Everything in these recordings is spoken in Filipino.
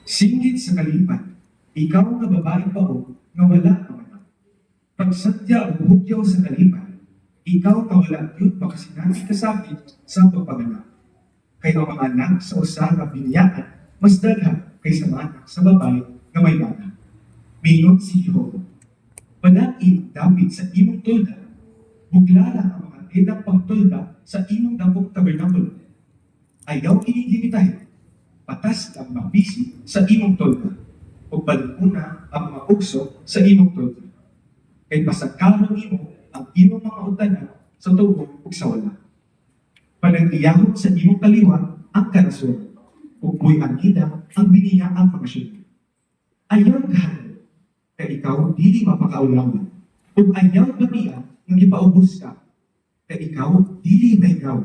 Singgit sa kalipan, ikaw nga babae pa o nga wala ka man. Pagsadya o hugyaw sa kalipan, ikaw nga wala yun makasinati kasakit sa pagpaganap. Kayo ang mga anak sa usa nga biniyaan, mas daghan kaysa mga anak sa babae nga may bana. Mingon si Jehovah, panait David sa imong tulda, buglala ang mga edang pagtulda sa imong dapong tabernakulo. Ayaw kinigimitahin, patas ang mabisi sa imong tulda, o baluna ang mga ukso sa imong tulda. Kay pasagkaron imo ang imong mga utanan sa tubo ug sa wala. Panagiyahon sa imong kaliwa ang karasura, ug buhay ang ida ang biniya ang pangasyuno. Ayaw gahan, kay ikaw dili mapakaulawan, ug ayaw baniya nga gipaubos ka, kay ikaw dili mahigaw.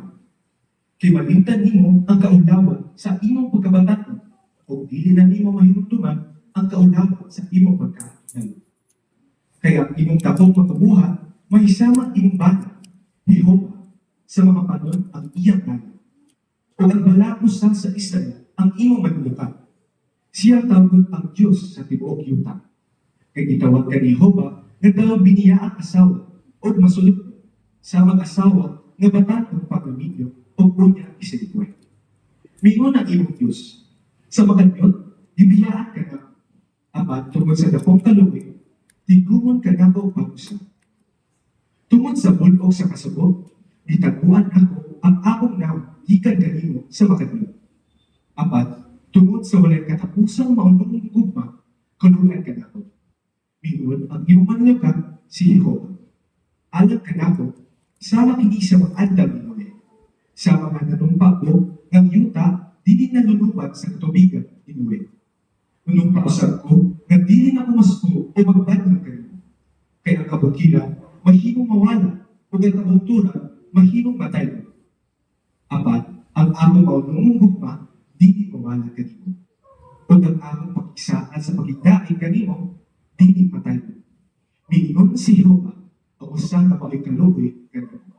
Kay malimtan nimo ang kaulawan sa imong pagkabataan, ug dili na nimo mahinumduman ang kaulawan sa imong pagkadalo. Kaya ang imong tapong pagkabuhat, mahisama imong bata, Jehovah, sa mga panon ang iyang lalo. O ang balakusan sa Israel ang imong manulukan. Siya tawag ang Diyos sa tibuok yuta. Kay gitawag ka ni Jehovah nga daw biniya ang asawa o masulot sa mga asawa nga batan ng paglamidyo o unya isilikuan. Mingon ang imong Diyos. Sa mga nyon, ibiyaan ka na. Apat tungkol sa dapong kaluwi, tigumon ka na ko parusa. Tungod sa bulok sa kasabot, ditaguan ako ang akong naw, gikan kanimo sa makadlo. Apat, tungod sa walay katapusang maunong gugma, kalulan ka na ko. Mingon ang iyong manlukan si Jehovah. Alam ka na ko, sama kini sa mga andal minuli. Sa mga nanumpa ko, ng yuta, dili na lulubat sa katubigan inuwi. Nung pausap ko, na dili na pumaspo o magbadlang kanimo. Kaya ang kabukilan, mahimong mawala, o ang kabunturan, mahimong matay. Apat, ang among maunong gugma, dili mawala kanimo. O ang among pag-isaan sa pagigdaing kanimo, dili matay. Mingon si Jehovah, ang usa na makikaluboy kanimo.